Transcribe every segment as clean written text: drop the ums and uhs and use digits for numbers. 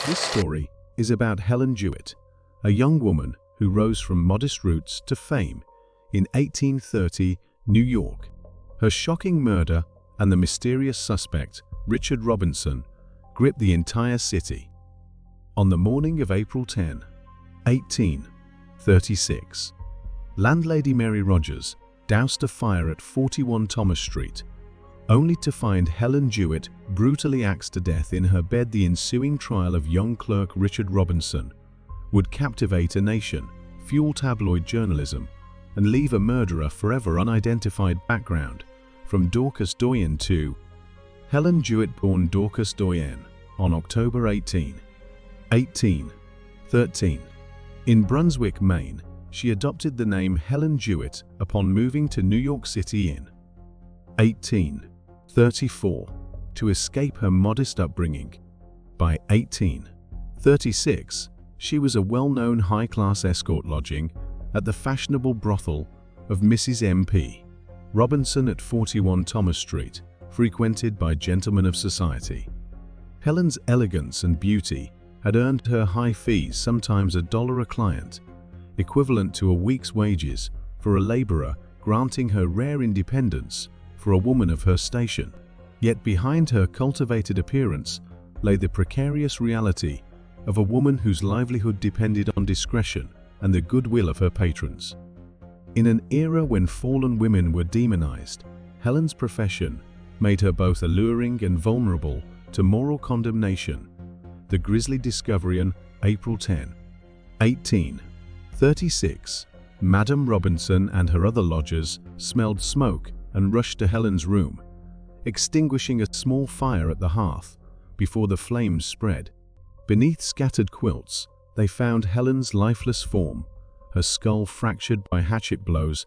This story is about Helen Jewett, a young woman who rose from modest roots to fame in 1830 New York. Her shocking murder and the mysterious suspect, Richard Robinson, gripped the entire city. On the morning of April 10, 1836, landlady Mary Rogers doused a fire at 41 Thomas Street, only to find Helen Jewett brutally axed to death in her bed. The ensuing trial of young clerk Richard Robinson would captivate a nation, fuel tabloid journalism, and leave a murderer forever unidentified. Background: from Dorcas Doyen to Helen Jewett, born Dorcas Doyen on October 18, 1813. In Brunswick, Maine, she adopted the name Helen Jewett upon moving to New York City in 1834 to escape her modest upbringing. By 1836, she was a well-known high-class escort lodging at the fashionable brothel of Mrs. M.P. Robinson at 41 Thomas Street, frequented by gentlemen of society. Helen's elegance and beauty had earned her high fees, sometimes $1 a client, equivalent to a week's wages for a laborer, granting her rare independence for a woman of her station. Yet behind her cultivated appearance lay the precarious reality of a woman whose livelihood depended on discretion and the goodwill of her patrons. In an era when fallen women were demonized, Helen's profession made her both alluring and vulnerable to moral condemnation. The grisly discovery on April 10, 1836, Madame Robinson and her other lodgers smelled smoke and rushed to Helen's room, extinguishing a small fire at the hearth before the flames spread. Beneath scattered quilts, they found Helen's lifeless form, her skull fractured by hatchet blows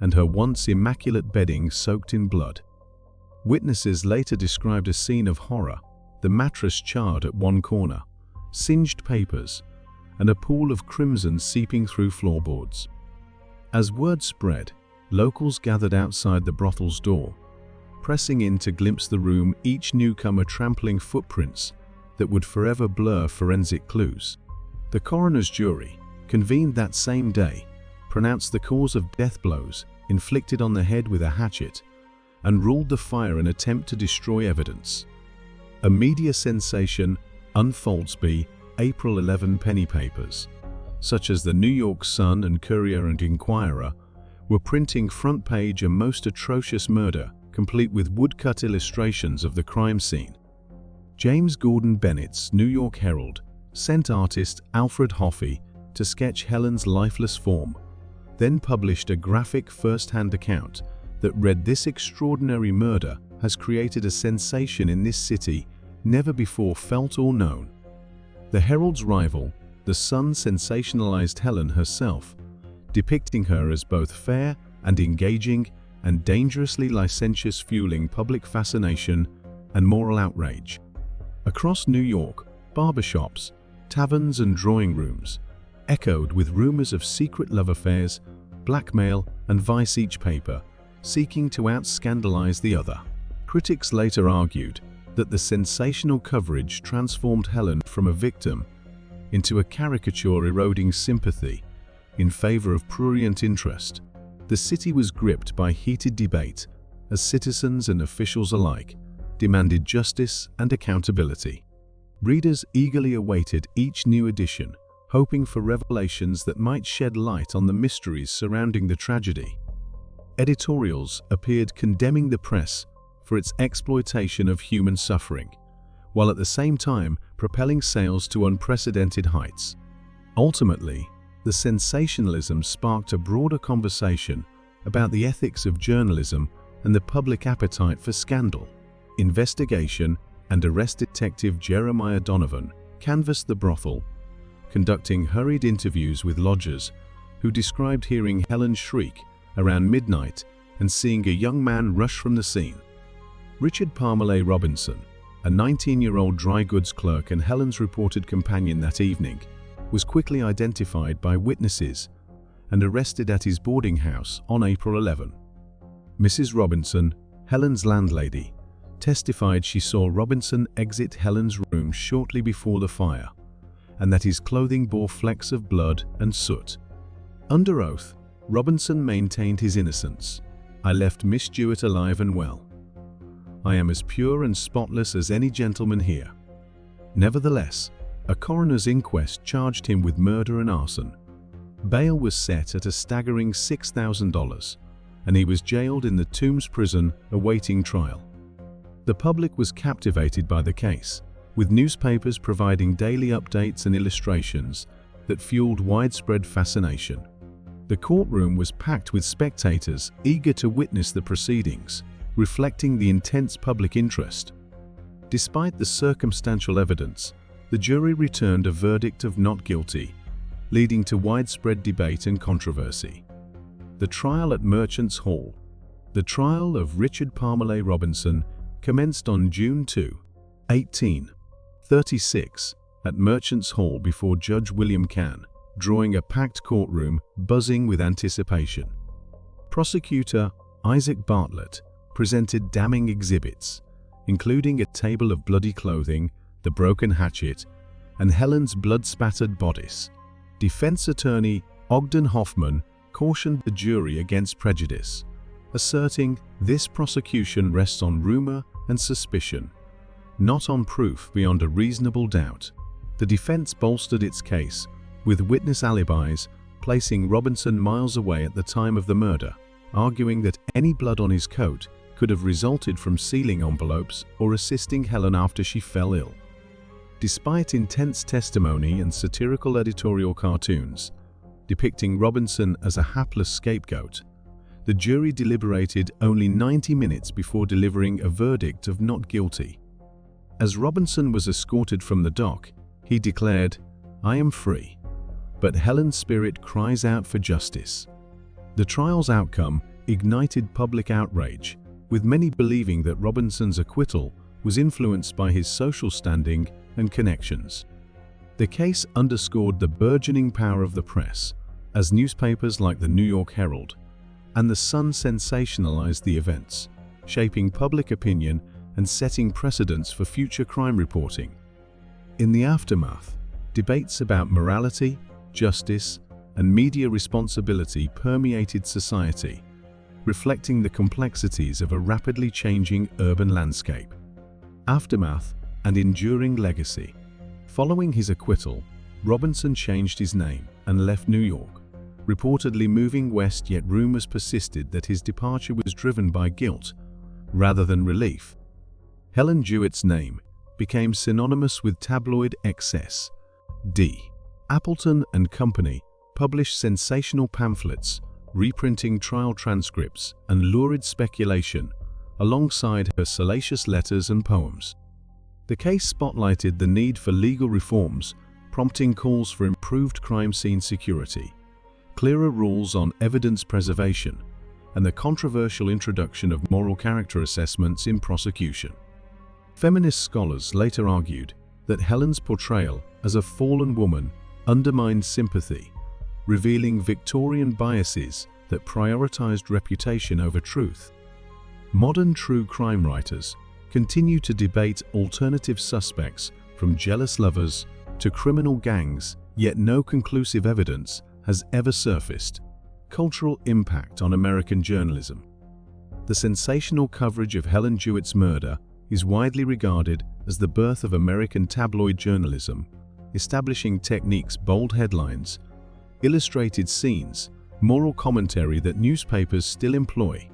and her once immaculate bedding soaked in blood. Witnesses later described a scene of horror: the mattress charred at one corner, singed papers, and a pool of crimson seeping through floorboards. As word spread, locals gathered outside the brothel's door, pressing in to glimpse the room, each newcomer trampling footprints that would forever blur forensic clues. The coroner's jury, convened that same day, pronounced the cause of death blows inflicted on the head with a hatchet and ruled the fire an attempt to destroy evidence. A media sensation unfolds. April 11 penny papers, such as the New York Sun and Courier and Inquirer, were printing front-page a most atrocious murder, complete with woodcut illustrations of the crime scene. James Gordon Bennett's New York Herald sent artist Alfred Hoffey to sketch Helen's lifeless form, then published a graphic first-hand account that read, "This extraordinary murder has created a sensation in this city never before felt or known." The Herald's rival, the Sun, sensationalized Helen herself, depicting her as both fair and engaging and dangerously licentious, fueling public fascination and moral outrage. Across New York, barbershops, taverns and drawing rooms echoed with rumors of secret love affairs, blackmail and vice, each paper seeking to out-scandalize the other. Critics later argued that the sensational coverage transformed Helen from a victim into a caricature, eroding sympathy in favor of prurient interest. The city was gripped by heated debate as citizens and officials alike demanded justice and accountability. Readers eagerly awaited each new edition, hoping for revelations that might shed light on the mysteries surrounding the tragedy. Editorials appeared condemning the press for its exploitation of human suffering, while at the same time propelling sales to unprecedented heights. Ultimately, the sensationalism sparked a broader conversation about the ethics of journalism and the public appetite for scandal. Investigation and arrest detective Jeremiah Donovan canvassed the brothel, conducting hurried interviews with lodgers who described hearing Helen shriek around midnight and seeing a young man rush from the scene. Richard Parmalee Robinson, a 19-year-old dry goods clerk and Helen's reported companion that evening, was quickly identified by witnesses and arrested at his boarding house on April 11. Mrs. Robinson, Helen's landlady, testified she saw Robinson exit Helen's room shortly before the fire. and that his clothing bore flecks of blood and soot. Under oath, Robinson maintained his innocence. "I left Miss Jewett alive and well. I am as pure and spotless as any gentleman here." Nevertheless, a coroner's inquest charged him with murder and arson. Bail was set at a staggering $6,000, and he was jailed in the Tombs prison awaiting trial. The public was captivated by the case, with newspapers providing daily updates and illustrations that fueled widespread fascination. The courtroom was packed with spectators eager to witness the proceedings, reflecting the intense public interest. Despite the circumstantial evidence, the jury returned a verdict of not guilty, leading to widespread debate and controversy. The trial at Merchants Hall. The trial of Richard Parmalee Robinson commenced on June 2, 1836, at Merchants Hall before Judge William Cann, drawing a packed courtroom buzzing with anticipation. Prosecutor Isaac Bartlett presented damning exhibits, including a table of bloody clothing, the broken hatchet, and Helen's blood-spattered bodice. Defense attorney Ogden Hoffman cautioned the jury against prejudice, asserting this prosecution rests on rumor and suspicion, not on proof beyond a reasonable doubt. The defense bolstered its case with witness alibis, placing Robinson miles away at the time of the murder, arguing that any blood on his coat could have resulted from sealing envelopes or assisting Helen after she fell ill. Despite intense testimony and satirical editorial cartoons depicting Robinson as a hapless scapegoat, the jury deliberated only 90 minutes before delivering a verdict of not guilty. As Robinson was escorted from the dock, he declared, "I am free, but Helen's spirit cries out for justice." The trial's outcome ignited public outrage, with many believing that Robinson's acquittal was influenced by his social standing and connections. The case underscored the burgeoning power of the press, as newspapers like the New York Herald and the Sun sensationalized the events, shaping public opinion and setting precedents for future crime reporting. In the aftermath, debates about morality, justice, and media responsibility permeated society, reflecting the complexities of a rapidly changing urban landscape. Aftermath and enduring legacy. Following his acquittal, Robinson changed his name and left New York, reportedly moving west, yet rumors persisted that his departure was driven by guilt rather than relief. Helen Jewett's name became synonymous with tabloid excess. D. Appleton and Company published sensational pamphlets, reprinting trial transcripts and lurid speculation, alongside her salacious letters and poems. The case spotlighted the need for legal reforms, prompting calls for improved crime scene security, clearer rules on evidence preservation, and the controversial introduction of moral character assessments in prosecution. Feminist scholars later argued that Helen's portrayal as a fallen woman undermined sympathy, revealing Victorian biases that prioritized reputation over truth. Modern true crime writers continue to debate alternative suspects, from jealous lovers to criminal gangs, yet no conclusive evidence has ever surfaced. Cultural impact on American journalism. The sensational coverage of Helen Jewett's murder is widely regarded as the birth of American tabloid journalism, establishing techniques, bold headlines, illustrated scenes, moral commentary that newspapers still employ.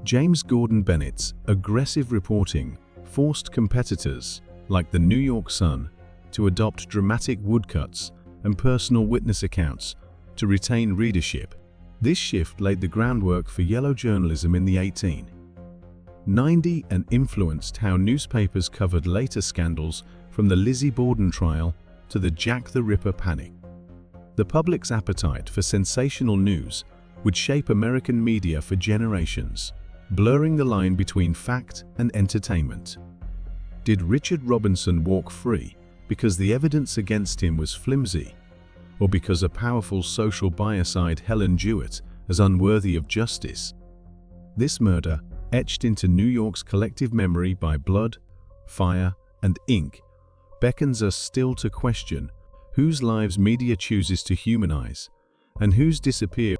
James Gordon Bennett's aggressive reporting forced competitors, like the New York Sun, to adopt dramatic woodcuts and personal witness accounts to retain readership. This shift laid the groundwork for yellow journalism in the 1890s and influenced how newspapers covered later scandals, from the Lizzie Borden trial to the Jack the Ripper panic. The public's appetite for sensational news would shape American media for generations, blurring the line between fact and entertainment. Did Richard Robinson walk free because the evidence against him was flimsy, or because a powerful social bias eyed Helen Jewett as unworthy of justice? This murder, etched into New York's collective memory by blood, fire, and ink, beckons us still to question whose lives media chooses to humanize, and whose disappear